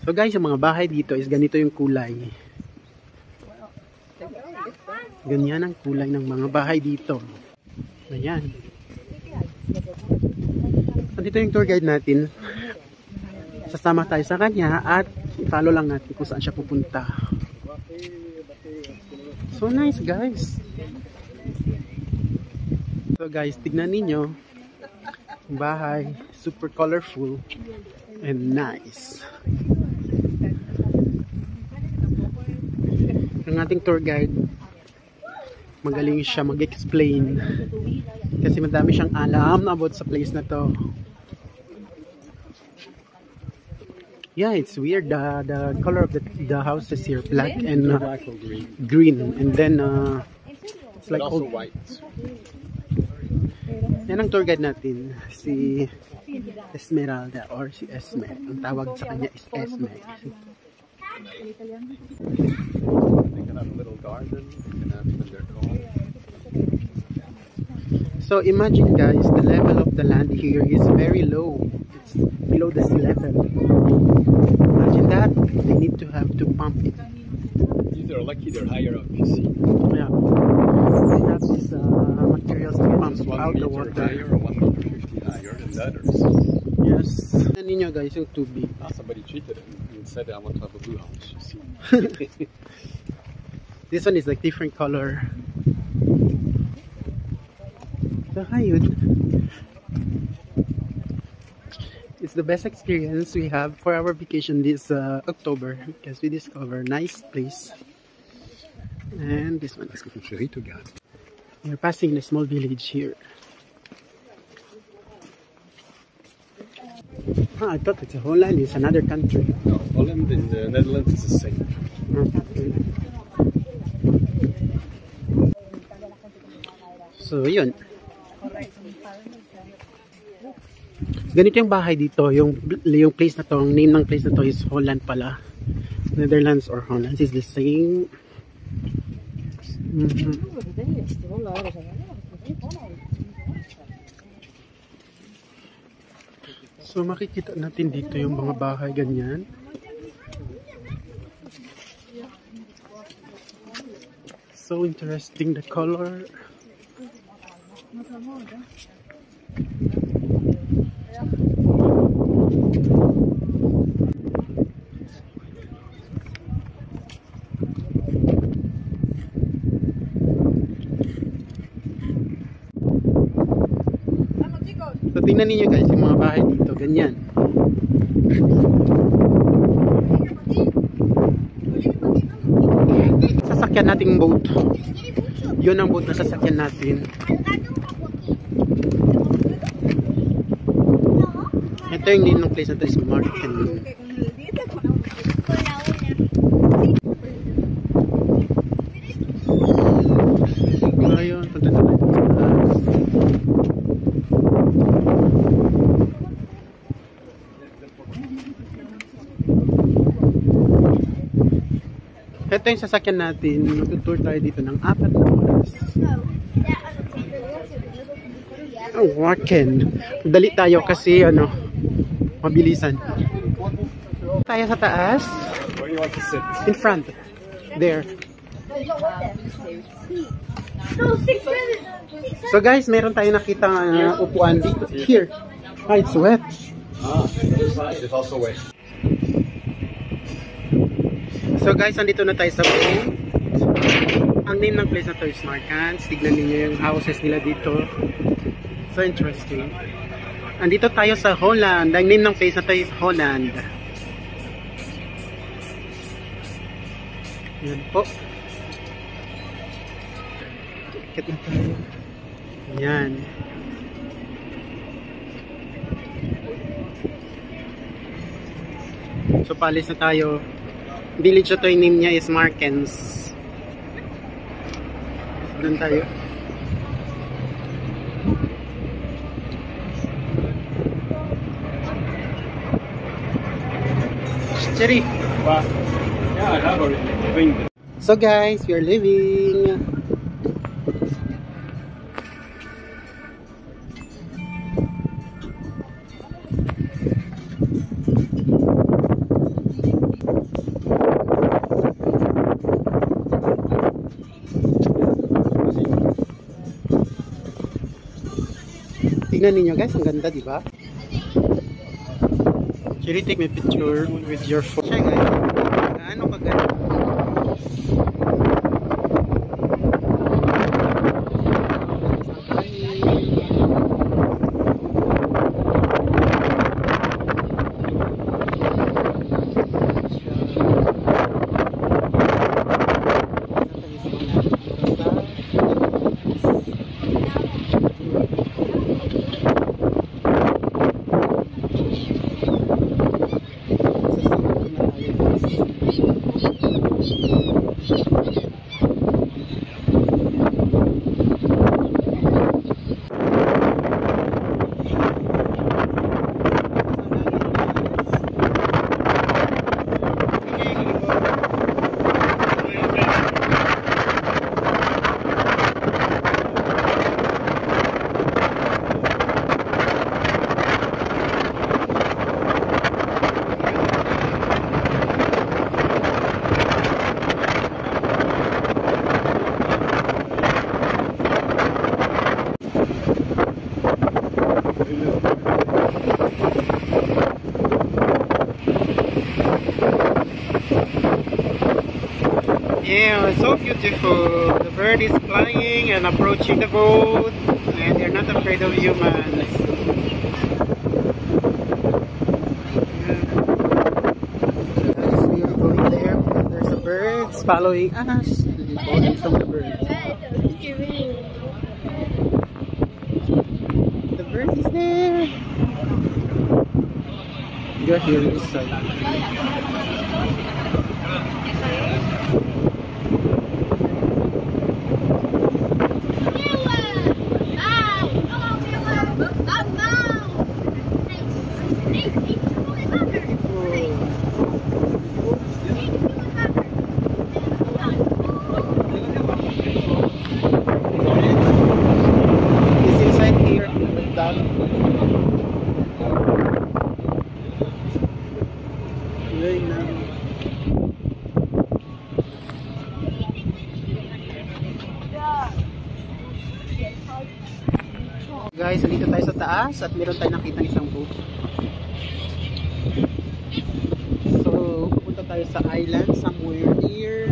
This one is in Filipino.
So guys, yung mga bahay dito is ganito yung kulay. Ganyan ang kulay ng mga bahay dito. Ayan. So dito yung tour guide natin. Sasama tayo sa kanya at i-follow lang natin kung saan siya pupunta. So nice guys. So guys, tignan ninyo. Bahay, super colorful and nice. Ang ating tour guide, magaling siya mag-explain kasi madami siyang alam about sa place na to. Yeah, it's weird. The color of the houses here, black and green, and then it's like also old. white. Yan ang tour guide natin, si Esmeralda or si Esme. Ang tawag sa kanya is Esme. They can have a little garden. They can have even their call. So imagine guys, the level of the land here is very low. It's below the sea level. Imagine that. They need to have to pump it. If they're lucky, they're higher up, you see. Yeah. They have these materials to pump out the water. Higher or 1 meter 50 higher than the others. Yes. Ano ninyo guys, yung tubig. Somebody cheated and said, I want to have a blue house, you see. This one is like different color. So ayun. It's the best experience we have for our vacation this October because we discover nice place. And this one is we're passing a small village here. I thought it's Holland, it's another country. No, Holland and the Netherlands is the same. So yun. Ganito yung bahay dito, yung place na to, ang name ng place na to is Holland pala. Netherlands or Holland is the same. So makikita natin dito yung mga bahay ganyan. So interesting the color. So tingnan niyo guys yung mga bahay dito, ganyan. Sasakyan nating boat. Yun ang boat na sasakyan natin. Ito yung name ng place na ito is Marken. Ayun, punta na tayo sa taas. Ito yung sasakyan natin. Mag-tour tayo dito ng 4 na oras. Oh, Marken. Dali tayo kasi ano, mabilisan. Tayo sa taas. Where do you want to sit? In front. There. So guys, meron tayong nakita upuan dito. Here. Ah, it's wet. Ah, the other side is also wet. So guys, nandito na tayo sa boat. Ang name ng place na to is Marken. Tignan niyo yung houses nila dito. So interesting. Andito tayo sa Holland. Ang name ng place na to is Holland. Yan po. Ikit na tayo. Yan. So palis na tayo. Village na to, yung name niya is Markens. Doon tayo. Cherry. Wow. Yeah, I have already. So guys, we are leaving. Tingnan ninyo guys, ang ganda, di ba? Actually, take my picture with your phone. Siya guys, ano kaganda? Yeah, it's so beautiful. The bird is flying and approaching the boat, and they're not afraid of humans. As we are going there, there's a bird following us. Falling from the bird. The bird is there. You're here this side. Guys, dito tayo sa taas at meron tayong nakita isang boat. So, pupunta tayo sa island somewhere here.